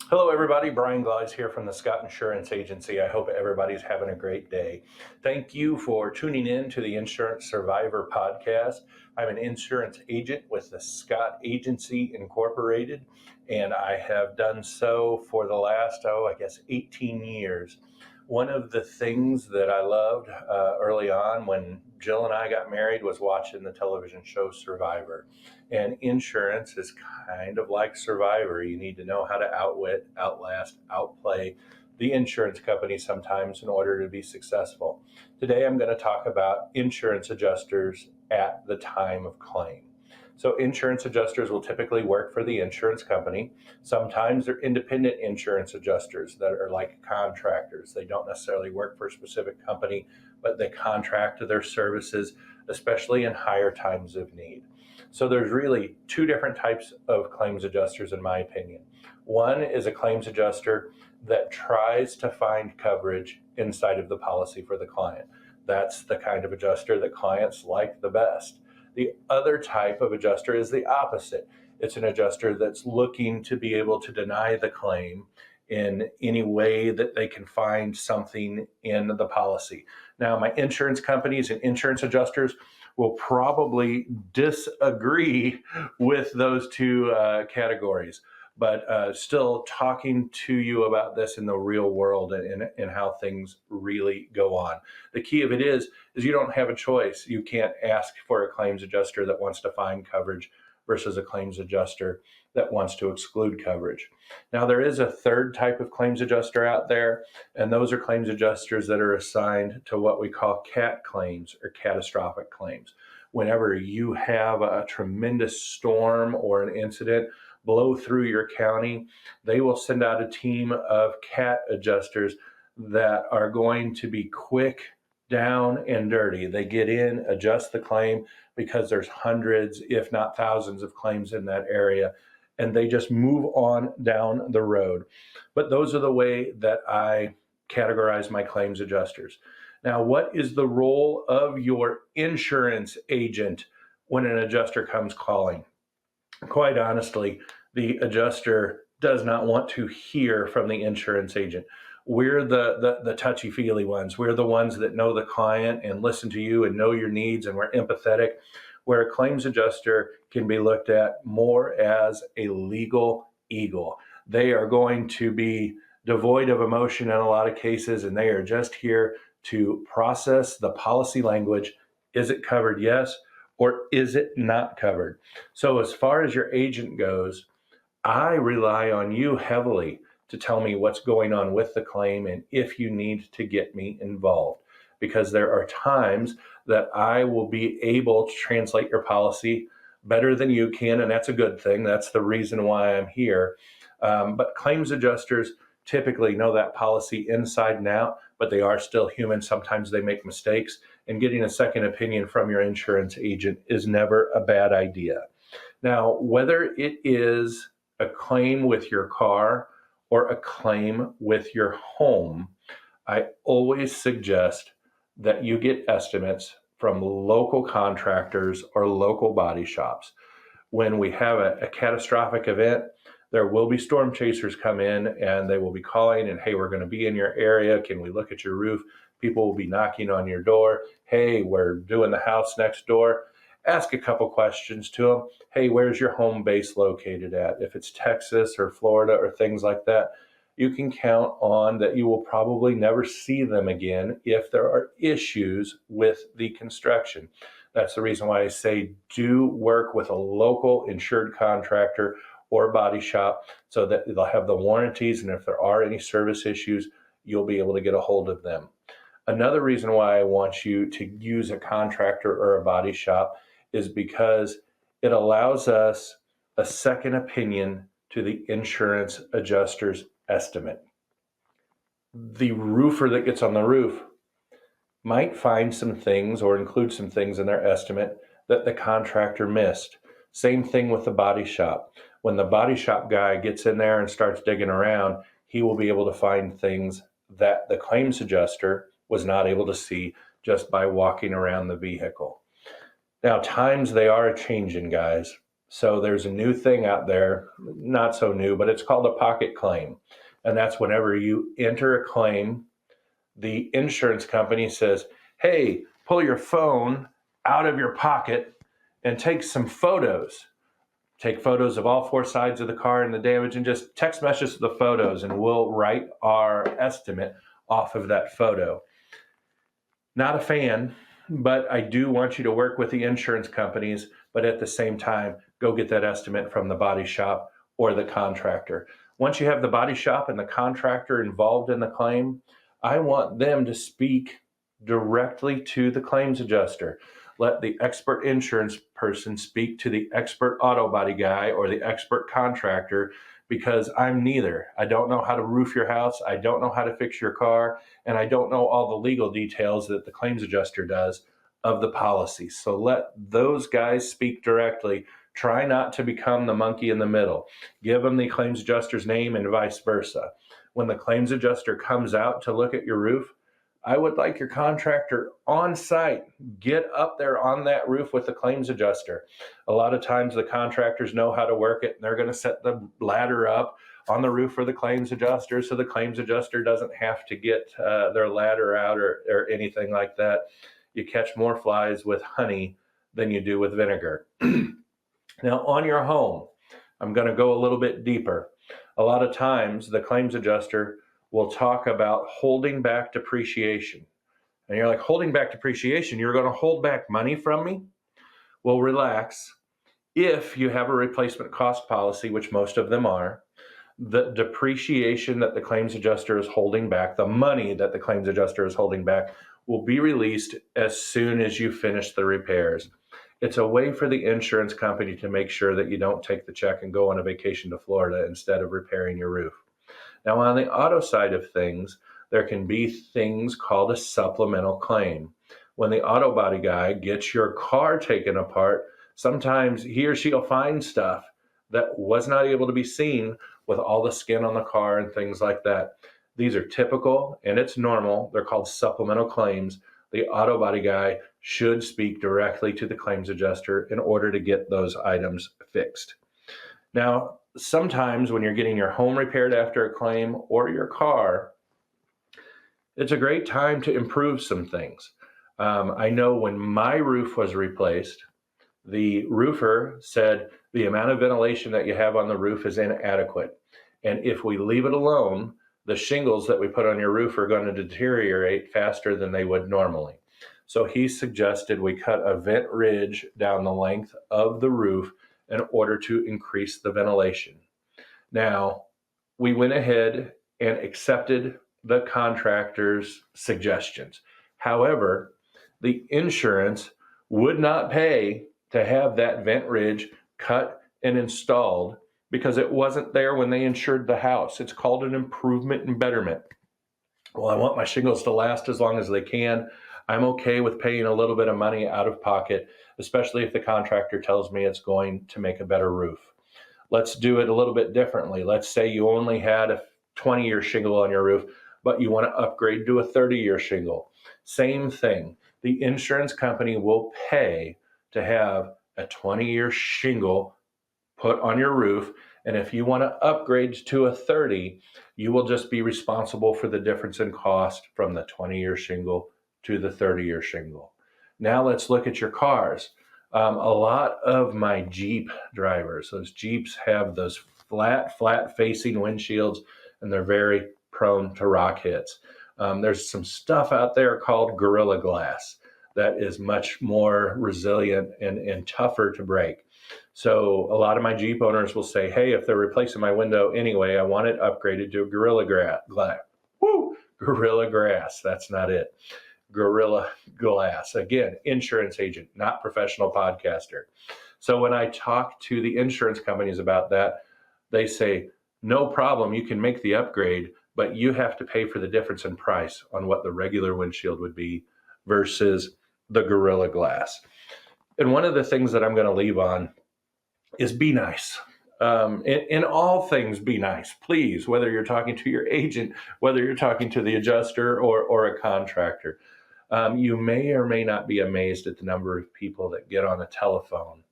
Hello, everybody. Brian Glies here from the Scott Insurance Agency. I hope everybody's having a great day. Thank you for tuning in to the Insurance Survivor podcast. I'm an insurance agent with the Scott Agency Incorporated, and I have done so for the last, 18 years. One of the things that I loved early on when Jill and I got married was watching the television show Survivor. And insurance is kind of like Survivor. You need to know how to outwit, outlast, outplay the insurance company sometimes in order to be successful. Today, I'm going to talk about insurance adjusters at the time of claim. So insurance adjusters will typically work for the insurance company. Sometimes they're independent insurance adjusters that are like contractors. They don't necessarily work for a specific company, but they contract their services, especially in higher times of need. So there's really two different types of claims adjusters, in my opinion. One is a claims adjuster that tries to find coverage inside of the policy for the client. That's the kind of adjuster that clients like the best. The other type of adjuster is the opposite. It's an adjuster that's looking to be able to deny the claim in any way that they can find something in the policy. Now, my insurance companies and insurance adjusters will probably disagree with those two categories, but still talking to you about this in the real world and how things really go on. The key of it is you don't have a choice. You can't ask for a claims adjuster that wants to find coverage versus a claims adjuster that wants to exclude coverage. Now, there is a third type of claims adjuster out there, and those are claims adjusters that are assigned to what we call CAT claims or catastrophic claims. Whenever you have a tremendous storm or an incident blow through your county, they will send out a team of CAT adjusters that are going to be quick, down, and dirty. They get in, adjust the claim because there's hundreds, if not thousands, of claims in that area, and they just move on down the road. But those are the way that I categorize my claims adjusters. Now, what is the role of your insurance agent when an adjuster comes calling? Quite honestly, the adjuster does not want to hear from the insurance agent. We're the touchy-feely ones. We're the ones that know the client and listen to you and know your needs, and we're empathetic, where a claims adjuster can be looked at more as a legal eagle. They are going to be devoid of emotion in a lot of cases, and they are just here to process the policy language. Is it covered? Yes. Or is it not covered? So as far as your agent goes, I rely on you heavily to tell me what's going on with the claim and if you need to get me involved. Because there are times that I will be able to translate your policy better than you can, and that's a good thing. That's the reason why I'm here. But claims adjusters typically know that policy inside and out, but they are still human. Sometimes they make mistakes, and getting a second opinion from your insurance agent is never a bad idea. Now, whether it is a claim with your car or a claim with your home, I always suggest that you get estimates from local contractors or local body shops. When we have a catastrophic event, there will be storm chasers come in and they will be calling and, hey, we're going to be in your area. Can we look at your roof? People will be knocking on your door. Hey, we're doing the house next door. Ask a couple questions to them. Hey, where's your home base located at? If it's Texas or Florida or things like that, you can count on that you will probably never see them again if there are issues with the construction. That's the reason why I say do work with a local insured contractor or body shop so that they'll have the warranties, and if there are any service issues, you'll be able to get a hold of them. Another reason why I want you to use a contractor or a body shop is because it allows us a second opinion to the insurance adjuster's estimate. The roofer that gets on the roof might find some things or include some things in their estimate that the contractor missed. Same thing with the body shop. When the body shop guy gets in there and starts digging around, he will be able to find things that the claims adjuster was not able to see just by walking around the vehicle. Now, times they are a changing, guys. So there's a new thing out there, not so new, but it's called a pocket claim. And that's whenever you enter a claim, the insurance company says, hey, pull your phone out of your pocket and take some photos. Take photos of all four sides of the car and the damage and just text message the photos, and we'll write our estimate off of that photo. Not a fan, but I do want you to work with the insurance companies, but at the same time, go get that estimate from the body shop or the contractor. Once you have the body shop and the contractor involved in the claim, I want them to speak directly to the claims adjuster. Let the expert insurance person speak to the expert auto body guy or the expert contractor, because I'm neither. I don't know how to roof your house. I don't know how to fix your car, and I don't know all the legal details that the claims adjuster does of the policy. So let those guys speak directly. Try not to become the monkey in the middle. Give them the claims adjuster's name and vice versa. When the claims adjuster comes out to look at your roof, I would like your contractor on site. Get up there on that roof with the claims adjuster. A lot of times the contractors know how to work it, and they're going to set the ladder up on the roof for the claims adjuster, so the claims adjuster doesn't have to get their ladder out or anything like that. You catch more flies with honey than you do with vinegar. Now, on your home, I'm going to go a little bit deeper. A lot of times the claims adjuster will talk about holding back depreciation. And you're like, holding back depreciation? You're going to hold back money from me? Well, relax. If you have a replacement cost policy, which most of them are, the depreciation that the claims adjuster is holding back, the money that the claims adjuster is holding back, will be released as soon as you finish the repairs. It's a way for the insurance company to make sure that you don't take the check and go on a vacation to Florida instead of repairing your roof. Now, on the auto side of things, there can be things called a supplemental claim. When the auto body guy gets your car taken apart, sometimes he or she will find stuff that was not able to be seen with all the skin on the car and things like that. These are typical and it's normal. They're called supplemental claims. The auto body guy should speak directly to the claims adjuster in order to get those items fixed. Now, sometimes when you're getting your home repaired after a claim or your car, it's a great time to improve some things. I know when my roof was replaced, the roofer said the amount of ventilation that you have on the roof is inadequate. And if we leave it alone, the shingles that we put on your roof are going to deteriorate faster than they would normally. So he suggested we cut a vent ridge down the length of the roof in order to increase the ventilation. Now, we went ahead and accepted the contractor's suggestions. However, the insurance would not pay to have that vent ridge cut and installed because it wasn't there when they insured the house. It's called an improvement and betterment. Well, I want my shingles to last as long as they can. I'm okay with paying a little bit of money out of pocket, especially if the contractor tells me it's going to make a better roof. Let's do it a little bit differently. Let's say you only had a 20-year shingle on your roof, but you want to upgrade to a 30-year shingle. Same thing. The insurance company will pay to have a 20-year shingle put on your roof. And if you want to upgrade to a 30, you will just be responsible for the difference in cost from the 20-year shingle to the 30-year shingle. Now let's look at your cars. A lot of my Jeep drivers, those Jeeps have those flat facing windshields, and they're very prone to rock hits. There's some stuff out there called Gorilla Glass that is much more resilient and tougher to break. So a lot of my Jeep owners will say, hey, if they're replacing my window anyway, I want it upgraded to a Gorilla Glass. Woo! Gorilla Glass, that's not it. Gorilla Glass. Again, insurance agent, not professional podcaster. So when I talk to the insurance companies about that, they say, no problem, you can make the upgrade, but you have to pay for the difference in price on what the regular windshield would be versus the Gorilla Glass. And one of the things that I'm going to leave on is be nice. In all things, be nice, please, whether you're talking to your agent, whether you're talking to the adjuster or a contractor. You may or may not be amazed at the number of people that get on a telephone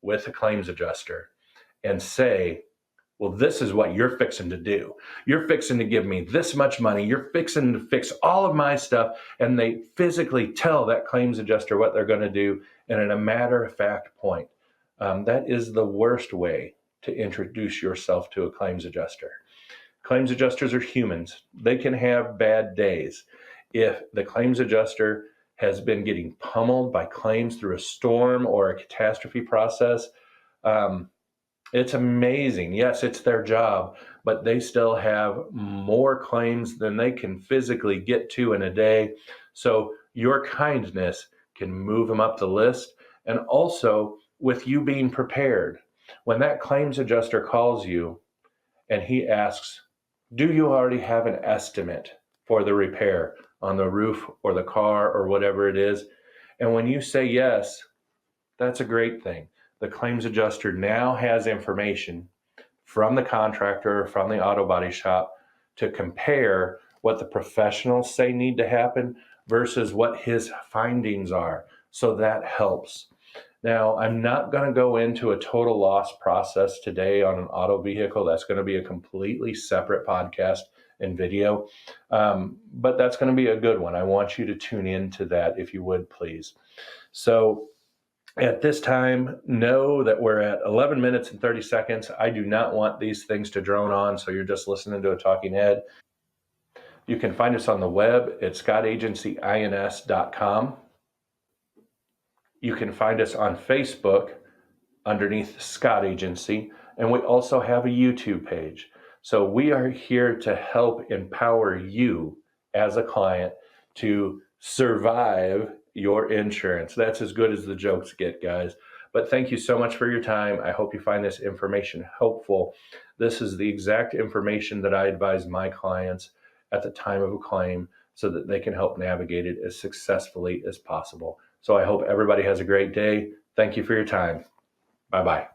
with a claims adjuster and say, well, this is what you're fixing to do. You're fixing to give me this much money. You're fixing to fix all of my stuff. And they physically tell that claims adjuster what they're going to do. And in a matter of fact point, that is the worst way to introduce yourself to a claims adjuster. Claims adjusters are humans. They can have bad days. If the claims adjuster has been getting pummeled by claims through a storm or a catastrophe process, it's amazing. Yes, it's their job, but they still have more claims than they can physically get to in a day. So your kindness can move them up the list. And also with you being prepared, when that claims adjuster calls you and he asks, do you already have an estimate for the repair on the roof or the car or whatever it is? And when you say yes, that's a great thing. The claims adjuster now has information from the contractor or from the auto body shop to compare what the professionals say need to happen versus what his findings are. So that helps. Now, I'm not going to go into a total loss process today on an auto vehicle. That's going to be a completely separate podcast and video, but that's going to be a good one. I want you to tune into that if you would, please. So at this time, know that we're at 11 minutes and 30 seconds. I do not want these things to drone on, so you're just listening to a talking head. You can find us on the web at scottagencyins.com. You can find us on Facebook underneath Scott Agency, and we also have a YouTube page. So we are here to help empower you as a client to survive your insurance. That's as good as the jokes get, guys. But thank you so much for your time. I hope you find this information helpful. This is the exact information that I advise my clients at the time of a claim so that they can help navigate it as successfully as possible. So I hope everybody has a great day. Thank you for your time. Bye-bye.